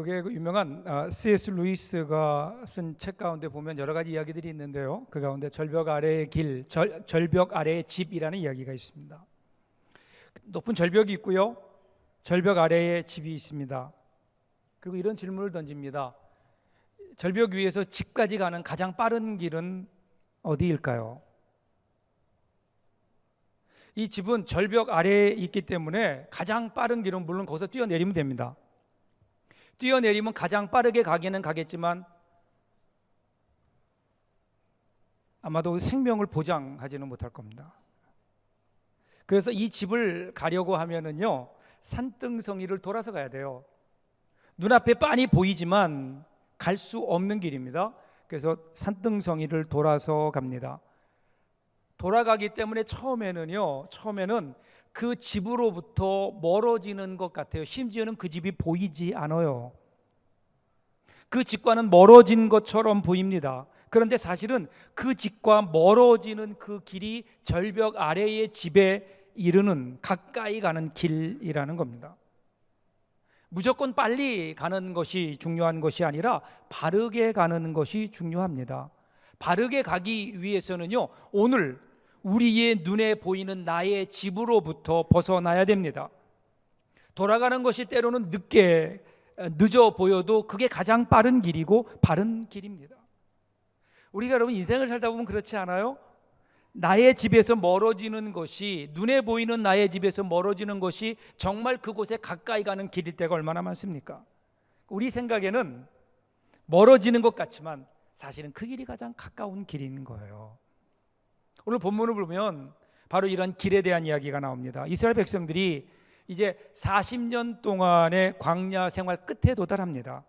미국의 그 유명한 C.S. 루이스가 쓴 책 가운데 보면 여러 가지 이야기들이 있는데요. 그 가운데 절벽 아래의 길, 절벽 아래의 집이라는 이야기가 있습니다. 높은 절벽이 있고요. 절벽 아래에 집이 있습니다. 그리고 이런 질문을 던집니다. 절벽 위에서 집까지 가는 가장 빠른 길은 어디일까요? 이 집은 절벽 아래에 있기 때문에 가장 빠른 길은 물론 거기서 뛰어내리면 됩니다. 뛰어내리면 가장 빠르게 가기는 가겠지만 아마도 생명을 보장하지는 못할 겁니다. 그래서 이 집을 가려고 하면은요, 산등성이를 돌아서 가야 돼요. 눈앞에 빤히 보이지만 갈 수 없는 길입니다. 그래서 산등성이를 돌아서 갑니다. 돌아가기 때문에 처음에는 그 집으로부터 멀어지는 것 같아요. 심지어는 그 집이 보이지 않아요. 그 집과는 멀어진 것처럼 보입니다. 그런데 사실은 그 집과 멀어지는 그 길이 절벽 아래의 집에 이르는 가까이 가는 길이라는 겁니다. 무조건 빨리 가는 것이 중요한 것이 아니라 바르게 가는 것이 중요합니다. 바르게 가기 위해서는요, 오늘 우리의 눈에 보이는 나의 집으로부터 벗어나야 됩니다. 돌아가는 것이 때로는 늦어 보여도 그게 가장 빠른 길이고 바른 길입니다. 우리가 여러분 인생을 살다 보면 그렇지 않아요? 나의 집에서 멀어지는 것이, 눈에 보이는 나의 집에서 멀어지는 것이 정말 그곳에 가까이 가는 길일 때가 얼마나 많습니까? 우리 생각에는 멀어지는 것 같지만 사실은 그 길이 가장 가까운 길인 거예요. 오늘 본문을 보면 바로 이런 길에 대한 이야기가 나옵니다. 이스라엘 백성들이 이제 40년 동안의 광야 생활 끝에 도달합니다.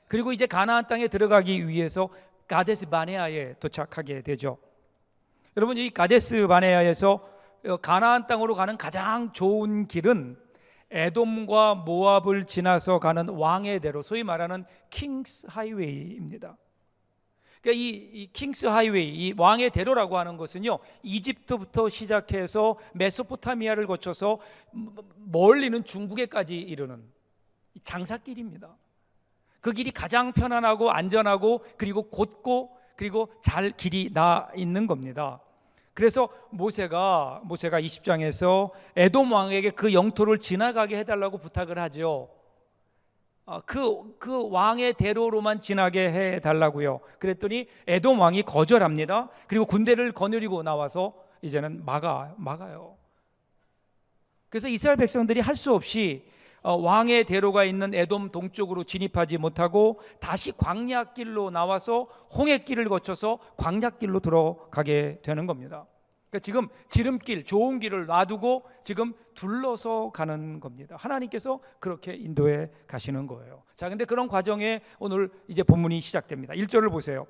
그리고 이제 가나안 땅에 들어가기 위해서 가데스 바네아에 도착하게 되죠. 여러분, 이 가데스 바네아에서 가나안 땅으로 가는 가장 좋은 길은 에돔과 모압을 지나서 가는 왕의 대로, 소위 말하는 킹스 하이웨이입니다. 그러니까 이 킹스 하이웨이, 이 왕의 대로라고 하는 것은요, 이집트부터 시작해서 메소포타미아를 거쳐서 멀리는 중국에까지 이르는 장사길입니다. 그 길이 가장 편안하고 안전하고 그리고 곧고 그리고 잘 길이 나 있는 겁니다. 그래서 모세가 20장에서 에돔 왕에게 그 영토를 지나가게 해달라고 부탁을 하죠. 그 왕의 대로로만 지나게 해달라고요. 그랬더니 에돔 왕이 거절합니다. 그리고 군대를 거느리고 나와서 이제는 막아요. 그래서 이스라엘 백성들이 할 수 없이 왕의 대로가 있는 에돔 동쪽으로 진입하지 못하고 다시 광야길로 나와서 홍해길을 거쳐서 광야길로 들어가게 되는 겁니다. 그러니까 지금 지름길, 좋은 길을 놔두고 지금 둘러서 가는 겁니다. 하나님께서 그렇게 인도해 가시는 거예요. 자, 근데 그런 과정에 오늘 이제 본문이 시작됩니다. 1절을 보세요.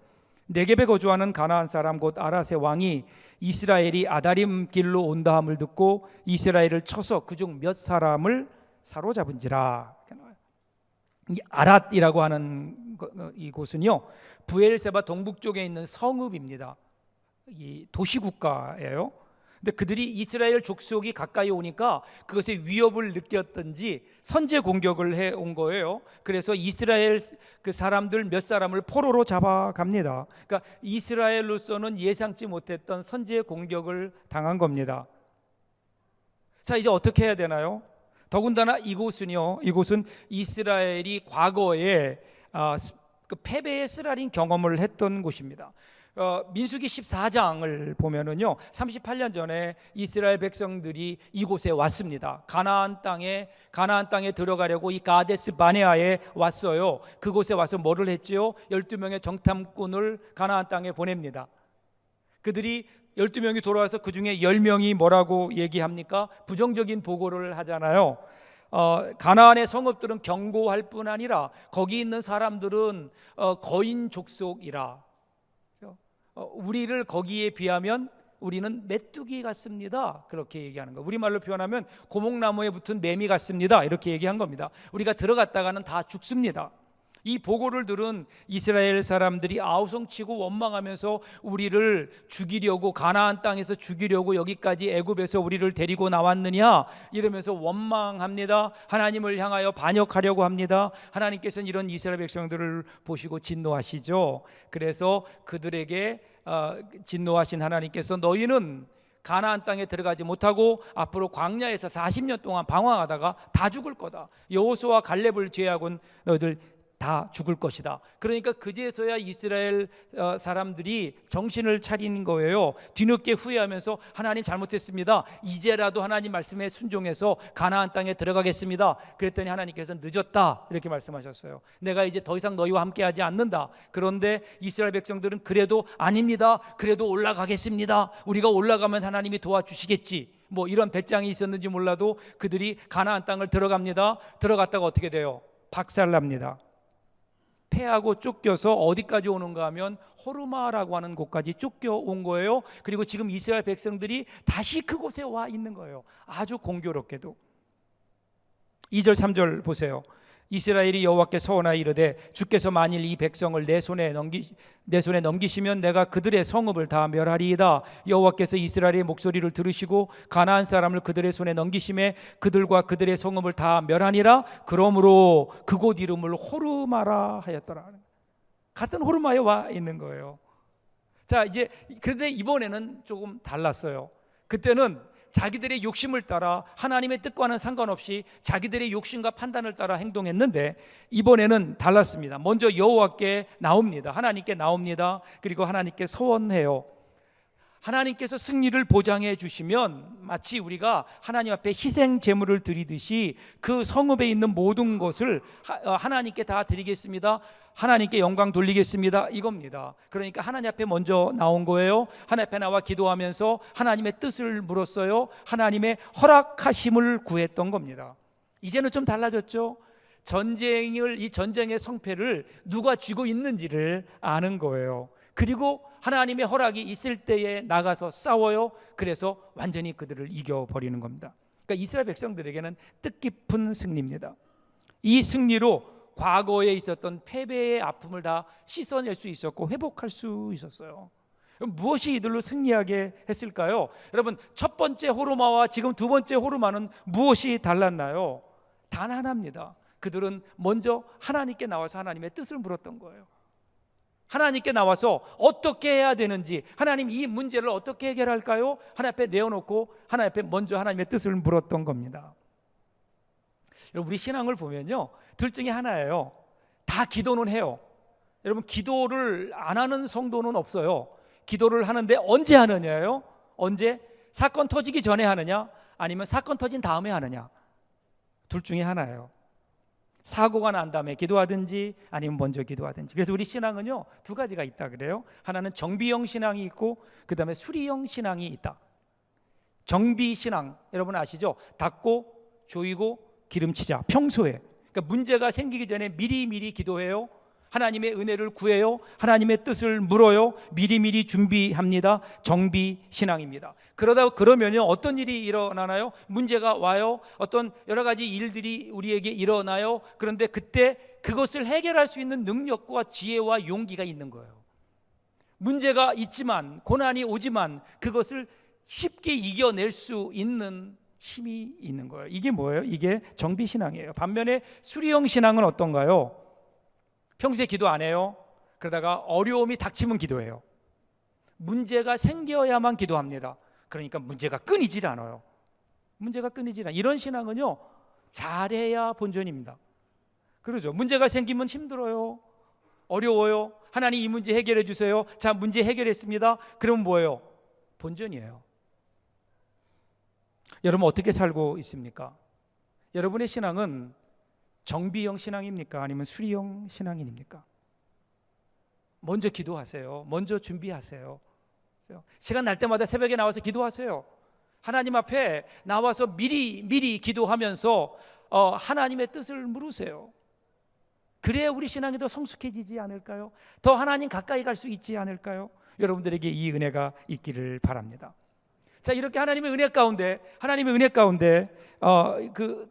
네겝에 거주하는 가나안 사람 곧 아랏의 왕이 이스라엘이 아다림 길로 온다함을 듣고 이스라엘을 쳐서 그중 몇 사람을 사로잡은지라. 이 아랏이라고 하는 이곳은요, 브엘세바 동북 쪽에 있는 성읍입니다. 이 도시국가예요. 근데 그들이 이스라엘 족속이 가까이 오니까 그것의 위협을 느꼈던지 선제 공격을 해 온 거예요. 그래서 이스라엘 그 사람들 몇 사람을 포로로 잡아갑니다. 그러니까 이스라엘로서는 예상치 못했던 선제 공격을 당한 겁니다. 자, 이제 어떻게 해야 되나요? 더군다나 이곳은 이스라엘이 과거에 그 패배의 쓰라린 경험을 했던 곳입니다. 민수기 14장을 보면은요, 38년 전에 이스라엘 백성들이 이곳에 왔습니다. 가나안 땅에 들어가려고 이 가데스 바네아에 왔어요. 그곳에 와서 뭐를 했지요? 12명의 정탐꾼을 가나안 땅에 보냅니다. 그들이 12명이 돌아와서 그 중에 10명이 뭐라고 얘기합니까? 부정적인 보고를 하잖아요. 가나안의 성읍들은 견고할 뿐 아니라 거기 있는 사람들은 거인 족속이라, 우리를 거기에 비하면 우리는 메뚜기 같습니다. 그렇게 얘기하는 거. 우리말로 표현하면 고목나무에 붙은 매미 같습니다. 이렇게 얘기한 겁니다. 우리가 들어갔다가는 다 죽습니다. 이 보고를 들은 이스라엘 사람들이 아우성치고 원망하면서 우리를 죽이려고, 가나안 땅에서 죽이려고 여기까지 애굽에서 우리를 데리고 나왔느냐 이러면서 원망합니다. 하나님을 향하여 반역하려고 합니다. 하나님께서는 이런 이스라엘 백성들을 보시고 진노하시죠. 그래서 그들에게 진노하신 하나님께서 너희는 가나안 땅에 들어가지 못하고 앞으로 광야에서 40년 동안 방황하다가 다 죽을 거다. 여호수아와 갈렙을 제외하고는 너희들 다 죽을 것이다. 그러니까 그제서야 이스라엘 사람들이 정신을 차린 거예요. 뒤늦게 후회하면서 하나님 잘못했습니다. 이제라도 하나님 말씀에 순종해서 가나안 땅에 들어가겠습니다. 그랬더니 하나님께서 늦었다 이렇게 말씀하셨어요. 내가 이제 더 이상 너희와 함께하지 않는다. 그런데 이스라엘 백성들은 그래도 아닙니다. 그래도 올라가겠습니다. 우리가 올라가면 하나님이 도와주시겠지. 뭐 이런 배짱이 있었는지 몰라도 그들이 가나안 땅을 들어갑니다. 들어갔다가 어떻게 돼요? 박살납니다. 패하고 쫓겨서 어디까지 오는가 하면 호르마라고 하는 곳까지 쫓겨온 거예요. 그리고 지금 이스라엘 백성들이 다시 그곳에 와 있는 거예요. 아주 공교롭게도. 2절 3절 보세요. 이스라엘이 여호와께 서원하여 이르되 주께서 만일 이 백성을 내 손에 넘기시면 내가 그들의 성읍을 다 멸하리이다. 여호와께서 이스라엘의 목소리를 들으시고 가나안 사람을 그들의 손에 넘기심에 그들과 그들의 성읍을 다 멸하니라. 그러므로 그곳 이름을 호르마라 하였더라. 같은 호르마에 와 있는 거예요. 자, 이제 그런데 이번에는 조금 달랐어요. 그때는 자기들의 욕심을 따라 하나님의 뜻과는 상관없이 자기들의 욕심과 판단을 따라 행동했는데 이번에는 달랐습니다. 먼저 여호와께 나옵니다. 하나님께 나옵니다. 그리고 하나님께 서원해요. 하나님께서 승리를 보장해 주시면 마치 우리가 하나님 앞에 희생 제물을 드리듯이 그 성읍에 있는 모든 것을 하나님께 다 드리겠습니다. 하나님께 영광 돌리겠습니다. 이겁니다. 그러니까 하나님 앞에 먼저 나온 거예요. 하나님 앞에 나와 기도하면서 하나님의 뜻을 물었어요. 하나님의 허락하심을 구했던 겁니다. 이제는 좀 달라졌죠. 이 전쟁의 성패를 누가 쥐고 있는지를 아는 거예요. 그리고 하나님의 허락이 있을 때에 나가서 싸워요. 그래서 완전히 그들을 이겨버리는 겁니다. 그러니까 이스라엘 백성들에게는 뜻깊은 승리입니다. 이 승리로 과거에 있었던 패배의 아픔을 다 씻어낼 수 있었고 회복할 수 있었어요. 무엇이 이들로 승리하게 했을까요? 여러분, 첫 번째 호르마와 지금 두 번째 호르마는 무엇이 달랐나요? 단 하나입니다. 그들은 먼저 하나님께 나와서 하나님의 뜻을 물었던 거예요. 하나님께 나와서 어떻게 해야 되는지, 하나님 이 문제를 어떻게 해결할까요? 하나님 앞에 내어놓고 하나님 앞에 먼저 하나님의 뜻을 물었던 겁니다. 여러분, 우리 신앙을 보면요, 둘 중에 하나예요. 다 기도는 해요. 여러분, 기도를 안 하는 성도는 없어요. 기도를 하는데 언제 하느냐요? 언제? 사건 터지기 전에 하느냐? 아니면 사건 터진 다음에 하느냐? 둘 중에 하나예요. 사고가 난 다음에 기도하든지 아니면 먼저 기도하든지. 그래서 우리 신앙은요, 두 가지가 있다 그래요. 하나는 정비형 신앙이 있고 그 다음에 수리형 신앙이 있다. 정비 신앙 여러분 아시죠? 닦고 조이고 기름치자. 평소에, 그러니까 문제가 생기기 전에 미리미리 기도해요. 하나님의 은혜를 구해요. 하나님의 뜻을 물어요. 미리미리 준비합니다. 정비 신앙입니다. 그러면요, 어떤 일이 일어나나요? 문제가 와요. 어떤 여러 가지 일들이 우리에게 일어나요. 그런데 그때 그것을 해결할 수 있는 능력과 지혜와 용기가 있는 거예요. 문제가 있지만, 고난이 오지만 그것을 쉽게 이겨낼 수 있는 힘이 있는 거예요. 이게 뭐예요? 이게 정비 신앙이에요. 반면에 수리형 신앙은 어떤가요? 평소에 기도 안 해요. 그러다가 어려움이 닥치면 기도해요. 문제가 생겨야만 기도합니다. 그러니까 문제가 끊이질 않아요. 문제가 끊이질 않아요. 이런 신앙은요, 잘해야 본전입니다. 그러죠. 문제가 생기면 힘들어요. 어려워요. 하나님 이 문제 해결해 주세요. 자, 문제 해결했습니다. 그러면 뭐예요? 본전이에요. 여러분 어떻게 살고 있습니까? 여러분의 신앙은 정비형 신앙입니까? 아니면 수리형 신앙입니까? 먼저 기도하세요. 먼저 준비하세요. 시간 날 때마다 새벽에 나와서 기도하세요. 하나님 앞에 나와서 미리 기도하면서 하나님의 뜻을 물으세요. 그래야 우리 신앙이 더 성숙해지지 않을까요? 더 하나님 가까이 갈 수 있지 않을까요? 여러분들에게 이 은혜가 있기를 바랍니다. 자, 이렇게 하나님의 은혜 가운데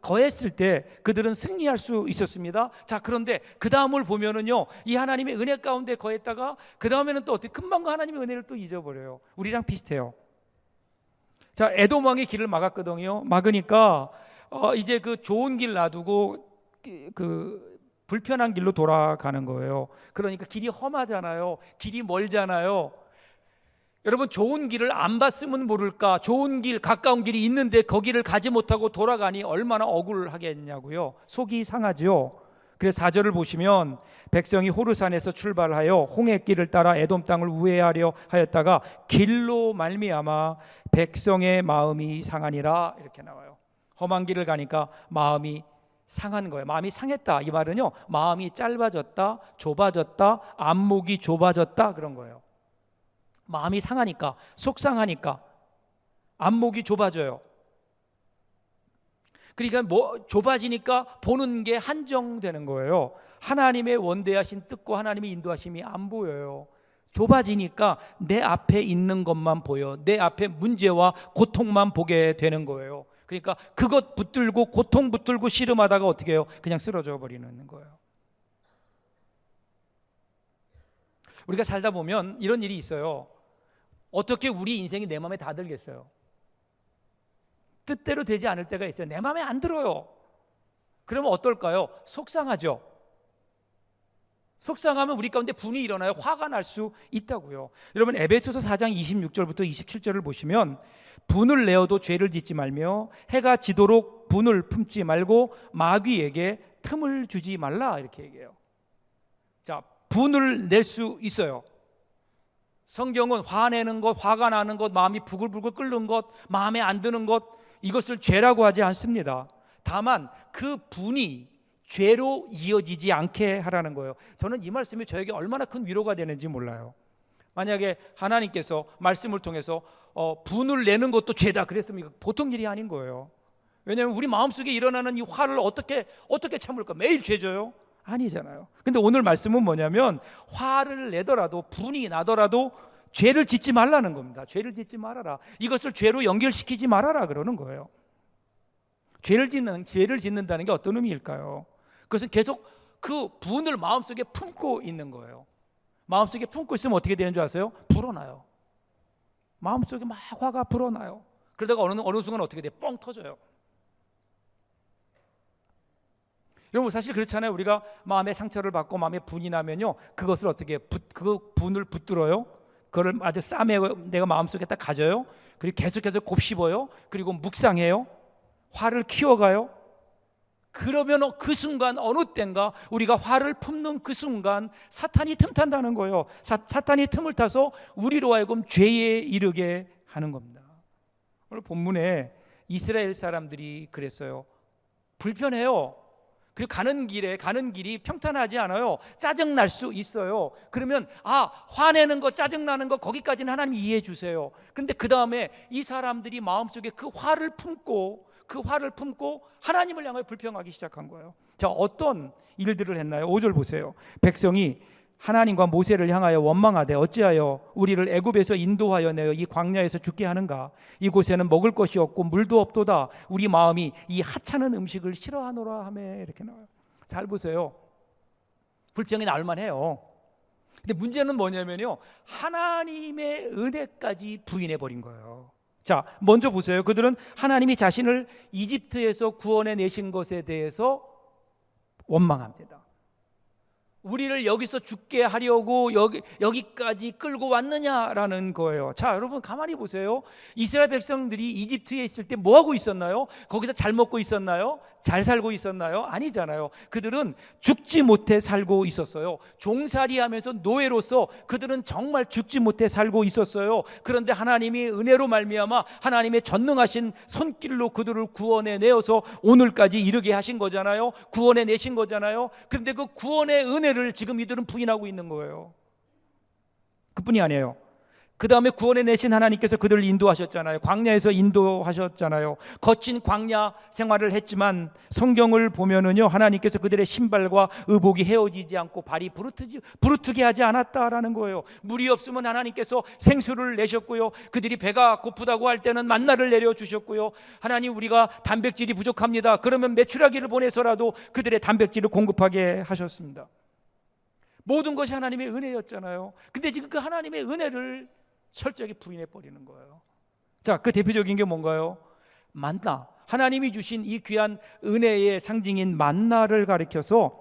거했을 때 그들은 승리할 수 있었습니다. 자, 그런데 그 다음을 보면은요, 이 하나님의 은혜 가운데 거했다가 그 다음에는 또 어떻게 금방 그 하나님의 은혜를 또 잊어버려요. 우리랑 비슷해요. 자, 에돔 왕이 길을 막았거든요. 막으니까 이제 그 좋은 길 놔두고 그 불편한 길로 돌아가는 거예요. 그러니까 길이 험하잖아요. 길이 멀잖아요. 여러분, 좋은 길을 안 봤으면 모를까, 좋은 길, 가까운 길이 있는데 거기를 가지 못하고 돌아가니 얼마나 억울하겠냐고요. 속이 상하죠. 그래서 4절을 보시면 백성이 호르산에서 출발하여 홍해길을 따라 에돔 땅을 우회하려 하였다가 길로 말미암아 백성의 마음이 상하니라, 이렇게 나와요. 험한 길을 가니까 마음이 상한 거예요. 마음이 상했다, 이 말은요, 마음이 짧아졌다, 좁아졌다, 안목이 좁아졌다, 그런 거예요. 마음이 상하니까, 속상하니까 안목이 좁아져요. 그러니까 좁아지니까 보는 게 한정되는 거예요. 하나님의 원대하신 뜻과 하나님의 인도하심이 안 보여요. 좁아지니까 내 앞에 있는 것만 보여. 내 앞에 문제와 고통만 보게 되는 거예요. 그러니까 그것 붙들고 고통 붙들고 씨름하다가 어떻게 해요? 그냥 쓰러져 버리는 거예요. 우리가 살다 보면 이런 일이 있어요. 어떻게 우리 인생이 내 마음에 다 들겠어요? 뜻대로 되지 않을 때가 있어요. 내 마음에 안 들어요. 그러면 어떨까요? 속상하죠. 속상하면 우리 가운데 분이 일어나요. 화가 날 수 있다고요. 여러분, 에베소서 4장 26절부터 27절을 보시면 분을 내어도 죄를 짓지 말며 해가 지도록 분을 품지 말고 마귀에게 틈을 주지 말라, 이렇게 얘기해요. 자, 분을 낼 수 있어요. 성경은 화내는 것, 화가 나는 것, 마음이 부글부글 끓는 것, 마음에 안 드는 것, 이것을 죄라고 하지 않습니다. 다만 그 분이 죄로 이어지지 않게 하라는 거예요. 저는 이 말씀이 저에게 얼마나 큰 위로가 되는지 몰라요. 만약에 하나님께서 말씀을 통해서 분을 내는 것도 죄다 그랬으면 보통 일이 아닌 거예요. 왜냐하면 우리 마음속에 일어나는 이 화를 어떻게 참을까? 매일 죄져요? 아니잖아요. 근데 오늘 말씀은 뭐냐면 화를 내더라도, 분이 나더라도 죄를 짓지 말라는 겁니다. 죄를 짓지 말아라. 이것을 죄로 연결시키지 말아라, 그러는 거예요. 죄를 짓는다는 게 어떤 의미일까요? 그것은 계속 그 분을 마음속에 품고 있는 거예요. 마음속에 품고 있으면 어떻게 되는 줄 아세요? 불어나요. 마음속에 막 화가 불어나요. 그러다가 어느 순간 어떻게 돼요? 뻥 터져요. 여러분, 사실 그렇잖아요. 우리가 마음에 상처를 받고 마음에 분이 나면요, 그것을 어떻게 그 분을 붙들어요. 그걸 아주 싸매고 내가 마음속에 딱 가져요. 그리고 계속해서 곱씹어요. 그리고 묵상해요. 화를 키워가요. 그러면 그 순간 어느 때인가 우리가 화를 품는 그 순간 사탄이 틈탄다는 거예요. 사탄이 틈을 타서 우리로 하여금 죄에 이르게 하는 겁니다. 오늘 본문에 이스라엘 사람들이 그랬어요. 불편해요. 그리고 가는 길이 평탄하지 않아요. 짜증날 수 있어요. 그러면 화내는 거, 짜증나는 거, 거기까지는 하나님 이해해 주세요. 그런데 그 다음에 이 사람들이 마음속에 그 화를 품고 하나님을 향하여 불평하기 시작한 거예요. 자, 어떤 일들을 했나요? 5절 보세요. 백성이 하나님과 모세를 향하여 원망하되 어찌하여 우리를 애굽에서 인도하여 내어 이 광야에서 죽게 하는가? 이곳에는 먹을 것이 없고 물도 없도다. 우리 마음이 이 하찮은 음식을 싫어하노라 하매, 이렇게 나와요. 잘 보세요. 불평이 나올 만해요. 근데 문제는 뭐냐면요, 하나님의 은혜까지 부인해 버린 거예요. 자, 먼저 보세요. 그들은 하나님이 자신을 이집트에서 구원해 내신 것에 대해서 원망합니다. 우리를 여기서 죽게 하려고 여기까지 끌고 왔느냐라는 거예요. 자, 여러분 가만히 보세요. 이스라엘 백성들이 이집트에 있을 때 뭐 하고 있었나요? 거기서 잘 먹고 있었나요? 잘 살고 있었나요? 아니잖아요. 그들은 죽지 못해 살고 있었어요. 종살이하면서 노예로서 그들은 정말 죽지 못해 살고 있었어요. 그런데 하나님이 은혜로 말미암아 하나님의 전능하신 손길로 그들을 구원해 내어서 오늘까지 이르게 하신 거잖아요. 구원해 내신 거잖아요. 그런데 그 구원의 은혜를 지금 이들은 부인하고 있는 거예요. 그뿐이 아니에요. 그 다음에 구원해 내신 하나님께서 그들을 인도하셨잖아요. 광야에서 인도하셨잖아요. 거친 광야 생활을 했지만 성경을 보면은요, 하나님께서 그들의 신발과 의복이 헤어지지 않고 발이 부르트게 하지 않았다라는 거예요. 물이 없으면 하나님께서 생수를 내셨고요, 그들이 배가 고프다고 할 때는 만나를 내려주셨고요, 하나님 우리가 단백질이 부족합니다 그러면 메추라기를 보내서라도 그들의 단백질을 공급하게 하셨습니다. 모든 것이 하나님의 은혜였잖아요. 근데 지금 그 하나님의 은혜를 철저하게 부인해 버리는 거예요. 자, 그 대표적인 게 뭔가요? 만나. 하나님이 주신 이 귀한 은혜의 상징인 만나를 가리켜서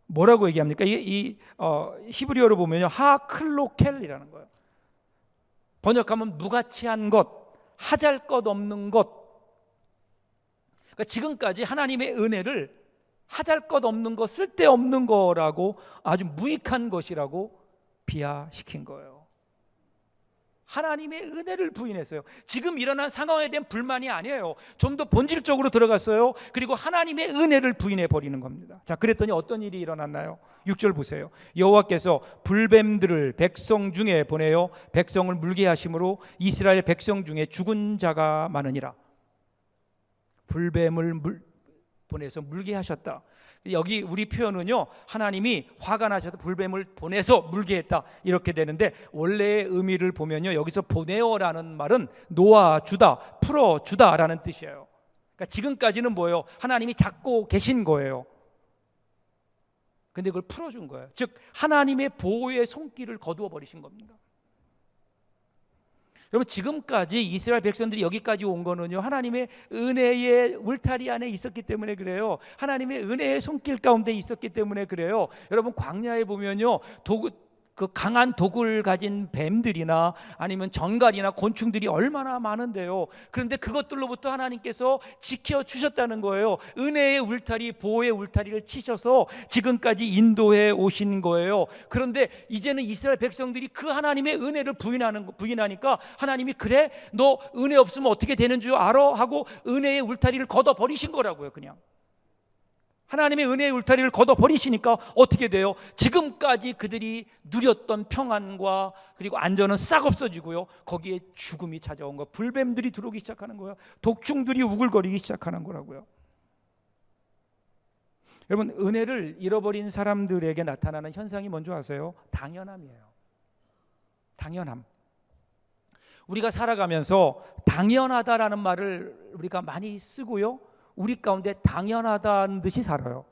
뭐라고 얘기합니까? 히브리어로 보면요, 하클로켈이라는 거예요. 번역하면 무가치한 것, 하잘 것 없는 것. 그러니까 지금까지 하나님의 은혜를 하잘 것 없는 것, 쓸데없는 거라고, 아주 무익한 것이라고 비하시킨 거예요. 하나님의 은혜를 부인했어요. 지금 일어난 상황에 대한 불만이 아니에요. 좀 더 본질적으로 들어갔어요. 그리고 하나님의 은혜를 부인해 버리는 겁니다. 자, 그랬더니 어떤 일이 일어났나요? 6절 보세요. 여호와께서 불뱀들을 백성 중에 보내어 백성을 물게 하심으로 이스라엘 백성 중에 죽은 자가 많으니라. 불뱀을 보내서 물게 하셨다. 여기 우리 표현은요, 하나님이 화가 나셔서 불뱀을 보내서 물게 했다 이렇게 되는데, 원래의 의미를 보면요, 여기서 보내어라는 말은 놓아주다, 풀어주다라는 뜻이에요. 그러니까 지금까지는 뭐예요? 하나님이 잡고 계신 거예요. 근데 그걸 풀어준 거예요. 즉 하나님의 보호의 손길을 거두어 버리신 겁니다. 여러분, 지금까지 이스라엘 백성들이 여기까지 온 거는요, 하나님의 은혜의 울타리 안에 있었기 때문에 그래요. 하나님의 은혜의 손길 가운데 있었기 때문에 그래요. 여러분, 광야에 보면요, 그 강한 독을 가진 뱀들이나 아니면 전갈이나 곤충들이 얼마나 많은데요. 그런데 그것들로부터 하나님께서 지켜주셨다는 거예요. 은혜의 울타리, 보호의 울타리를 치셔서 지금까지 인도해 오신 거예요. 그런데 이제는 이스라엘 백성들이 그 하나님의 은혜를 부인하니까 하나님이, 그래? 너 은혜 없으면 어떻게 되는 줄 알아? 하고 은혜의 울타리를 걷어버리신 거라고요. 그냥 하나님의 은혜의 울타리를 걷어버리시니까 어떻게 돼요? 지금까지 그들이 누렸던 평안과 그리고 안전은 싹 없어지고요, 거기에 죽음이 찾아온 거예요. 불뱀들이 들어오기 시작하는 거예요. 독충들이 우글거리기 시작하는 거라고요. 여러분, 은혜를 잃어버린 사람들에게 나타나는 현상이 뭔지 아세요? 당연함이에요. 당연함. 우리가 살아가면서 당연하다라는 말을 우리가 많이 쓰고요, 우리 가운데 당연하다는 듯이 살아요.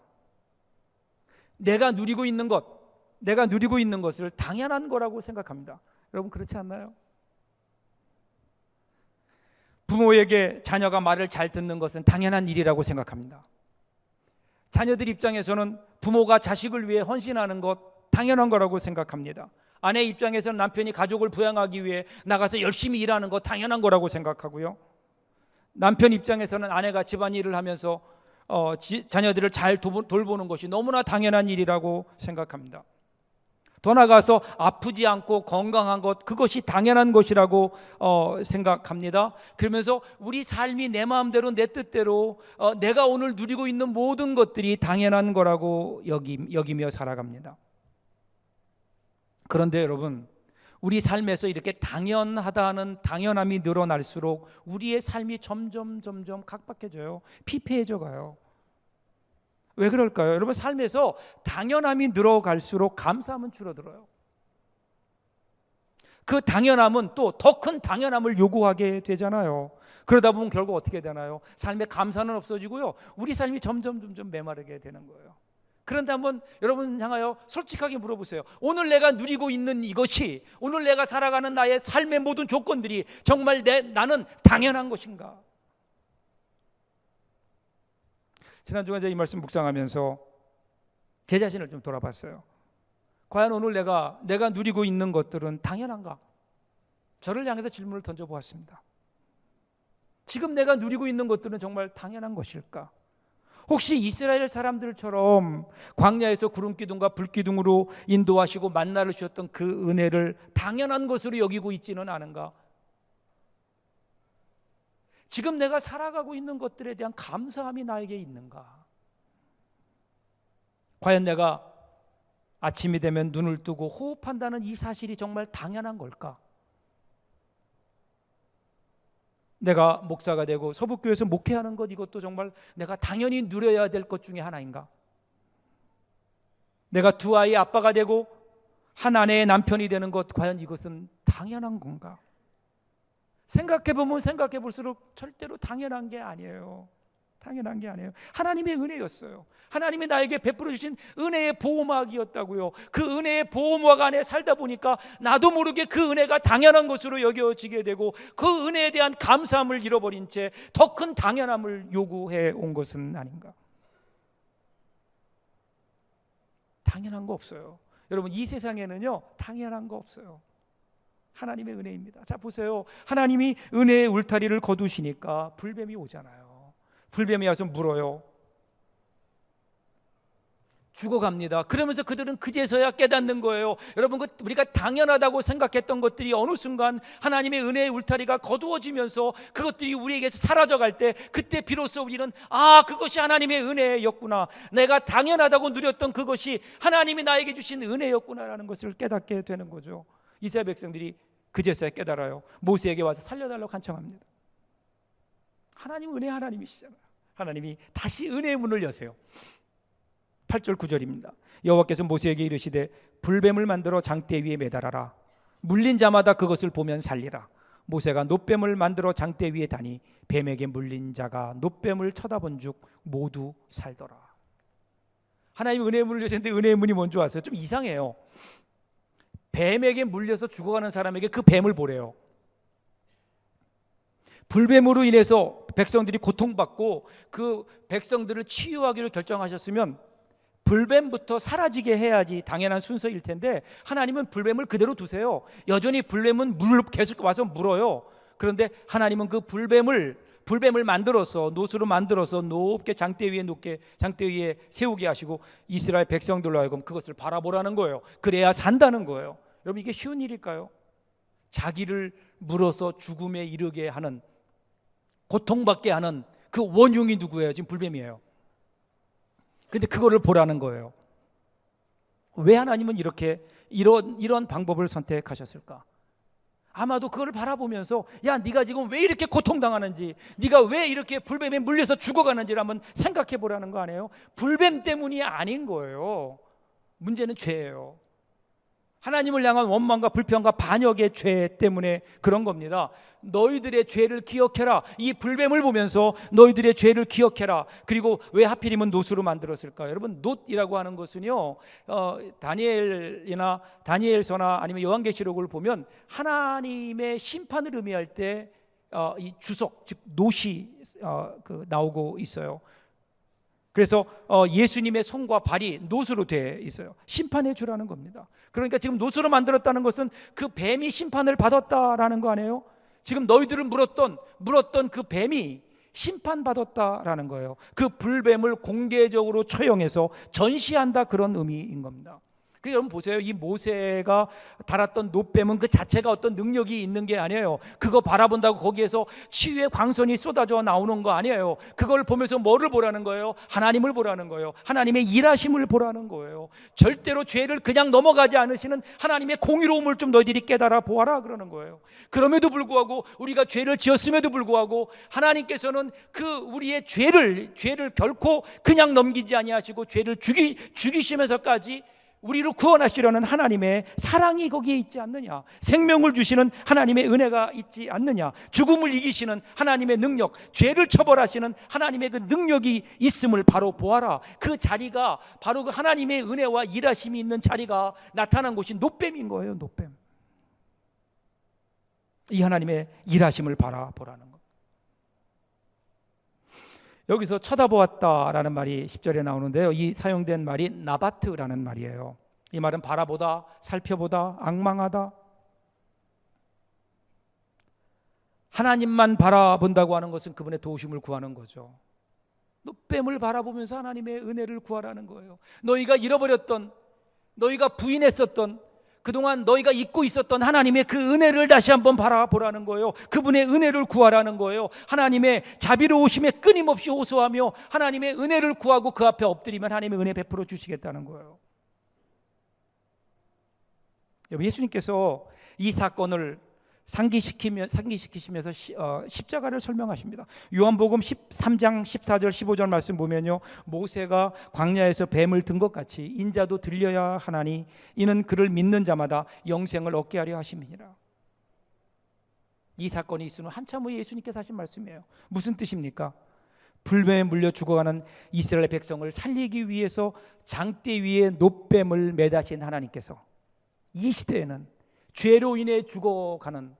내가 누리고 있는 것을 당연한 거라고 생각합니다. 여러분, 그렇지 않나요? 부모에게 자녀가 말을 잘 듣는 것은 당연한 일이라고 생각합니다. 자녀들 입장에서는 부모가 자식을 위해 헌신하는 것 당연한 거라고 생각합니다. 아내 입장에서는 남편이 가족을 부양하기 위해 나가서 열심히 일하는 것 당연한 거라고 생각하고요, 남편 입장에서는 아내가 집안일을 하면서 자녀들을 잘 돌보는 것이 너무나 당연한 일이라고 생각합니다. 더 나아가서 아프지 않고 건강한 것, 그것이 당연한 것이라고 생각합니다. 그러면서 우리 삶이 내 마음대로 내 뜻대로 내가 오늘 누리고 있는 모든 것들이 당연한 거라고 여기며 살아갑니다. 그런데 여러분, 우리 삶에서 이렇게 당연하다는 당연함이 늘어날수록 우리의 삶이 점점 각박해져요. 피폐해져 가요. 왜 그럴까요? 여러분, 삶에서 당연함이 늘어갈수록 감사함은 줄어들어요. 그 당연함은 또 더 큰 당연함을 요구하게 되잖아요. 그러다 보면 결국 어떻게 되나요? 삶의 감사는 없어지고요, 우리 삶이 점점 메마르게 되는 거예요. 그런데 한번 여러분 향하여 솔직하게 물어보세요. 오늘 내가 누리고 있는 이것이, 오늘 내가 살아가는 나의 삶의 모든 조건들이 정말 나는 당연한 것인가? 지난주에 제가 이 말씀 묵상하면서 제 자신을 좀 돌아봤어요. 과연 오늘 내가 누리고 있는 것들은 당연한가? 저를 향해서 질문을 던져보았습니다. 지금 내가 누리고 있는 것들은 정말 당연한 것일까? 혹시 이스라엘 사람들처럼 광야에서 구름기둥과 불기둥으로 인도하시고 만나를 주셨던 그 은혜를 당연한 것으로 여기고 있지는 않은가? 지금 내가 살아가고 있는 것들에 대한 감사함이 나에게 있는가? 과연 내가 아침이 되면 눈을 뜨고 호흡한다는 이 사실이 정말 당연한 걸까? 내가 목사가 되고 서북교회에서 목회하는 것, 이것도 정말 내가 당연히 누려야 될 것 중에 하나인가? 내가 두 아이의 아빠가 되고 한 아내의 남편이 되는 것, 과연 이것은 당연한 건가? 생각해보면 생각해볼수록 절대로 당연한 게 아니에요. 당연한 게 아니에요. 하나님의 은혜였어요. 하나님이 나에게 베풀어 주신 은혜의 보호막이었다고요. 그 은혜의 보호막 안에 살다 보니까 나도 모르게 그 은혜가 당연한 것으로 여겨지게 되고, 그 은혜에 대한 감사함을 잃어버린 채 더 큰 당연함을 요구해 온 것은 아닌가? 당연한 거 없어요. 여러분, 이 세상에는요 당연한 거 없어요. 하나님의 은혜입니다. 자, 보세요. 하나님이 은혜의 울타리를 거두시니까 불뱀이 오잖아요. 불뱀이 와서 물어요. 죽어갑니다. 그러면서 그들은 그제서야 깨닫는 거예요. 여러분, 우리가 당연하다고 생각했던 것들이 어느 순간 하나님의 은혜의 울타리가 거두어지면서 그것들이 우리에게서 사라져갈 때, 그때 비로소 우리는 그것이 하나님의 은혜였구나, 내가 당연하다고 누렸던 그것이 하나님이 나에게 주신 은혜였구나라는 것을 깨닫게 되는 거죠. 이스라엘 백성들이 그제서야 깨달아요. 모세에게 와서 살려달라고 간청합니다. 하나님 은혜 하나님이시잖아요. 하나님이 다시 은혜의 문을 여세요. 8절 9절입니다. 여호와께서 모세에게 이르시되 불뱀을 만들어 장대 위에 매달아라. 물린 자마다 그것을 보면 살리라. 모세가 놋뱀을 만들어 장대 위에 다니 뱀에게 물린 자가 놋뱀을 쳐다본 즉 모두 살더라. 하나님 은혜의 문을 여셨는데 은혜의 문이 뭔지 아세요? 좀 이상해요. 뱀에게 물려서 죽어가는 사람에게 그 뱀을 보래요. 불뱀으로 인해서 백성들이 고통받고 그 백성들을 치유하기로 결정하셨으면 불뱀부터 사라지게 해야지 당연한 순서일 텐데, 하나님은 불뱀을 그대로 두세요. 여전히 불뱀은 계속 와서 물어요. 그런데 하나님은 그 불뱀을 만들어서, 놋으로 만들어서 높게 장대 위에 세우게 하시고 이스라엘 백성들로 하여금 그것을 바라보라는 거예요. 그래야 산다는 거예요. 여러분, 이게 쉬운 일일까요? 자기를 물어서 죽음에 이르게 하는, 고통받게 하는 그 원흉이 누구예요? 지금 불뱀이에요. 근데 그거를 보라는 거예요. 왜 하나님은 이런 방법을 선택하셨을까? 아마도 그걸 바라보면서, 야, 네가 지금 왜 이렇게 고통당하는지, 네가 왜 이렇게 불뱀에 물려서 죽어가는지를 한번 생각해 보라는 거 아니에요? 불뱀 때문이 아닌 거예요. 문제는 죄예요. 하나님을 향한 원망과 불평과 반역의 죄 때문에 그런 겁니다. 너희들의 죄를 기억해라. 이 불뱀을 보면서 너희들의 죄를 기억해라. 그리고 왜 하필이면 놋으로 만들었을까요? 여러분, 놋이라고 하는 것은요, 다니엘서나 아니면 요한계시록을 보면 하나님의 심판을 의미할 때 이 주석, 즉 놋이 나오고 있어요. 그래서 예수님의 손과 발이 놋으로 되어 있어요. 심판해 주라는 겁니다. 그러니까 지금 놋으로 만들었다는 것은 그 뱀이 심판을 받았다라는 거 아니에요? 지금 너희들을 물었던 그 뱀이 심판받았다라는 거예요. 그 불뱀을 공개적으로 처형해서 전시한다, 그런 의미인 겁니다. 그래서 여러분 보세요. 이 모세가 달았던 놋뱀은 그 자체가 어떤 능력이 있는 게 아니에요. 그거 바라본다고 거기에서 치유의 광선이 쏟아져 나오는 거 아니에요. 그걸 보면서 뭐를 보라는 거예요? 하나님을 보라는 거예요. 하나님의 일하심을 보라는 거예요. 절대로 죄를 그냥 넘어가지 않으시는 하나님의 공의로움을 좀 너희들이 깨달아 보아라, 그러는 거예요. 그럼에도 불구하고, 우리가 죄를 지었음에도 불구하고 하나님께서는 그 우리의 죄를 결코 그냥 넘기지 아니하시고 죄를 죽이시면서까지 우리를 구원하시려는 하나님의 사랑이 거기에 있지 않느냐? 생명을 주시는 하나님의 은혜가 있지 않느냐? 죽음을 이기시는 하나님의 능력, 죄를 처벌하시는 하나님의 그 능력이 있음을 바로 보아라. 그 자리가 바로 그 하나님의 은혜와 일하심이 있는 자리가 나타난 곳이 놋뱀인 거예요. 놋뱀. 이 하나님의 일하심을 바라보라는 것. 여기서 쳐다보았다라는 말이 10절에 나오는데요. 이 사용된 말이 나바트라는 말이에요. 이 말은 바라보다, 살펴보다, 앙망하다. 하나님만 바라본다고 하는 것은 그분의 도우심을 구하는 거죠. 놋뱀을 바라보면서 하나님의 은혜를 구하라는 거예요. 너희가 잃어버렸던, 너희가 부인했었던, 그동안 너희가 잊고 있었던 하나님의 그 은혜를 다시 한번 바라보라는 거예요. 그분의 은혜를 구하라는 거예요. 하나님의 자비로우심에 끊임없이 호소하며 하나님의 은혜를 구하고 그 앞에 엎드리면 하나님의 은혜 베풀어 주시겠다는 거예요. 예수님께서 이 사건을 상기시키시면서 십자가를 설명하십니다. 요한복음 13장 14절 15절 말씀 보면요, 모세가 광야에서 뱀을 든 것 같이 인자도 들려야 하나니 이는 그를 믿는 자마다 영생을 얻게 하려 하심이니라. 이 사건이 있은 후 한참 후에 예수님께서 하신 말씀이에요. 무슨 뜻입니까? 불뱀에 물려 죽어가는 이스라엘 백성을 살리기 위해서 장대 위에 놋뱀을 매다신 하나님께서 이 시대에는 죄로 인해 죽어가는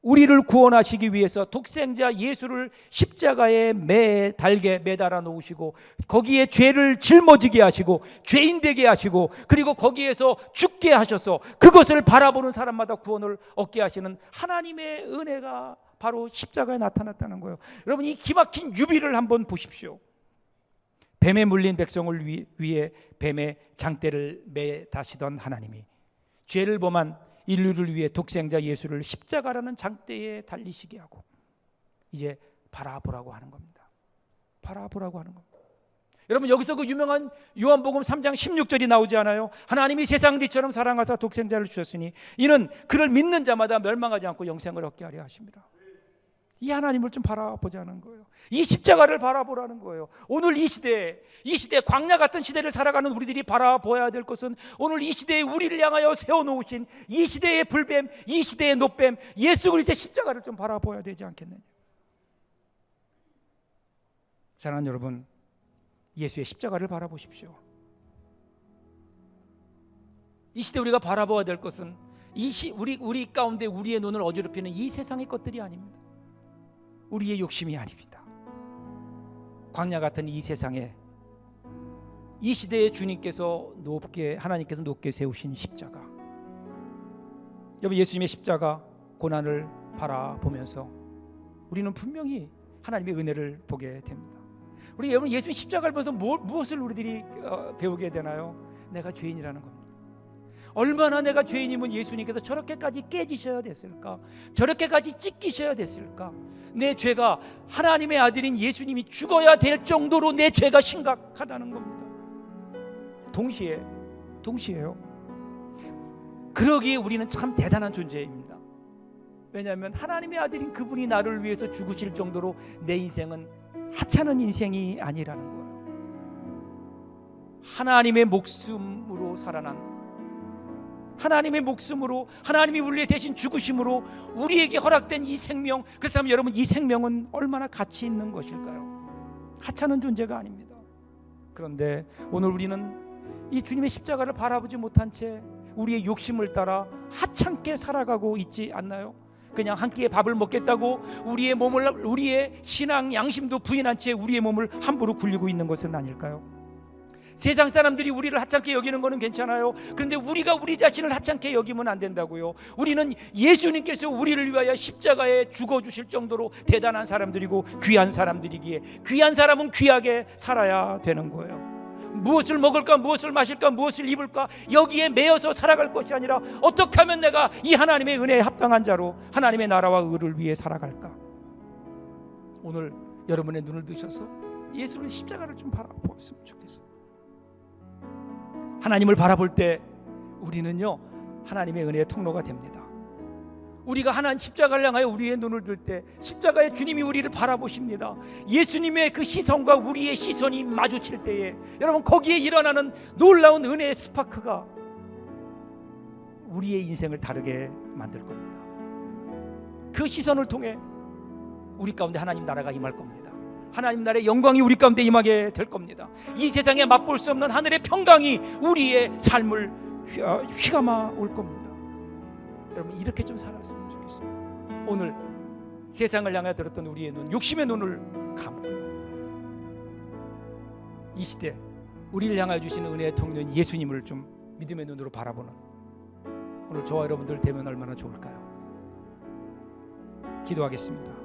우리를 구원하시기 위해서 독생자 예수를 십자가에 달게 매달아 놓으시고 거기에 죄를 짊어지게 하시고 죄인 되게 하시고 그리고 거기에서 죽게 하셔서 그것을 바라보는 사람마다 구원을 얻게 하시는 하나님의 은혜가 바로 십자가에 나타났다는 거예요. 여러분, 이 기막힌 유비를 한번 보십시오. 뱀에 물린 백성을 위해 뱀의 장대를 매다시던 하나님이 죄를 범한 인류를 위해 독생자 예수를 십자가라는 장대에 달리시게 하고 이제 바라보라고 하는 겁니다. 바라보라고 하는 겁니다. 여러분, 여기서 그 유명한 요한복음 3장 16절이 나오지 않아요? 하나님이 세상을 이처럼 사랑하사 독생자를 주셨으니 이는 그를 믿는 자마다 멸망하지 않고 영생을 얻게 하려 하십니다. 이 하나님을 좀 바라보자는 거예요. 이 십자가를 바라보라는 거예요. 오늘 이 시대 광야 같은 시대를 살아가는 우리들이 바라보아야 될 것은 오늘 이 시대에 우리를 향하여 세워놓으신 이 시대의 불뱀, 이 시대의 놋뱀, 예수 그리스도의 십자가를 좀 바라보아야 되지 않겠느냐. 사랑하는 여러분, 예수의 십자가를 바라보십시오. 이 시대 우리가 바라보아야 될 것은 우리 가운데 우리의 눈을 어지럽히는 이 세상의 것들이 아닙니다. 우리의 욕심이 아닙니다. 광야 같은 이 세상에 이 시대의 주님께서 하나님께서 높게 세우신 십자가, 여러분, 예수님의 십자가 고난을 바라보면서 우리는 분명히 하나님의 은혜를 보게 됩니다. 우리 여러분, 예수님 십자가를 보면서 무엇을 우리들이 배우게 되나요? 내가 죄인이라는 겁니다. 얼마나 내가 죄인이면 예수님께서 저렇게까지 깨지셔야 됐을까? 저렇게까지 찢기셔야 됐을까? 내 죄가 하나님의 아들인 예수님이 죽어야 될 정도로 내 죄가 심각하다는 겁니다. 동시에요. 그러기에 우리는 참 대단한 존재입니다. 왜냐하면 하나님의 아들인 그분이 나를 위해서 죽으실 정도로 내 인생은 하찮은 인생이 아니라는 거예요. 하나님의 목숨으로 살아난, 하나님의 목숨으로, 하나님이 우리에 대신 죽으심으로 우리에게 허락된 이 생명, 그렇다면 여러분, 이 생명은 얼마나 가치 있는 것일까요? 하찮은 존재가 아닙니다. 그런데 오늘 우리는 이 주님의 십자가를 바라보지 못한 채 우리의 욕심을 따라 하찮게 살아가고 있지 않나요? 그냥 한 끼의 밥을 먹겠다고 우리의 신앙 양심도 부인한 채 우리의 몸을 함부로 굴리고 있는 것은 아닐까요? 세상 사람들이 우리를 하찮게 여기는 것은 괜찮아요. 그런데 우리가 우리 자신을 하찮게 여기면 안 된다고요. 우리는 예수님께서 우리를 위하여 십자가에 죽어주실 정도로 대단한 사람들이고 귀한 사람들이기에 귀한 사람은 귀하게 살아야 되는 거예요. 무엇을 먹을까, 무엇을 마실까, 무엇을 입을까, 여기에 매여서 살아갈 것이 아니라 어떻게 하면 내가 이 하나님의 은혜에 합당한 자로 하나님의 나라와 의를 위해 살아갈까. 오늘 여러분의 눈을 드셔서 예수님의 십자가를 좀 바라보았으면 좋겠어요. 하나님을 바라볼 때 우리는요, 하나님의 은혜의 통로가 됩니다. 우리가 하나님 십자가를 향하여 우리의 눈을 들 때 십자가의 주님이 우리를 바라보십니다. 예수님의 그 시선과 우리의 시선이 마주칠 때에 여러분, 거기에 일어나는 놀라운 은혜의 스파크가 우리의 인생을 다르게 만들 겁니다. 그 시선을 통해 우리 가운데 하나님 나라가 임할 겁니다. 하나님 나라의 영광이 우리 가운데 임하게 될 겁니다. 이 세상에 맛볼 수 없는 하늘의 평강이 우리의 삶을 휘감아 올 겁니다. 여러분, 이렇게 좀 살았으면 좋겠습니다. 오늘 세상을 향해 들었던 우리의 눈, 욕심의 눈을 감고 이 시대 우리를 향해 주시는 은혜의 통로인 예수님을 좀 믿음의 눈으로 바라보는 오늘 저와 여러분들 되면 얼마나 좋을까요? 기도하겠습니다.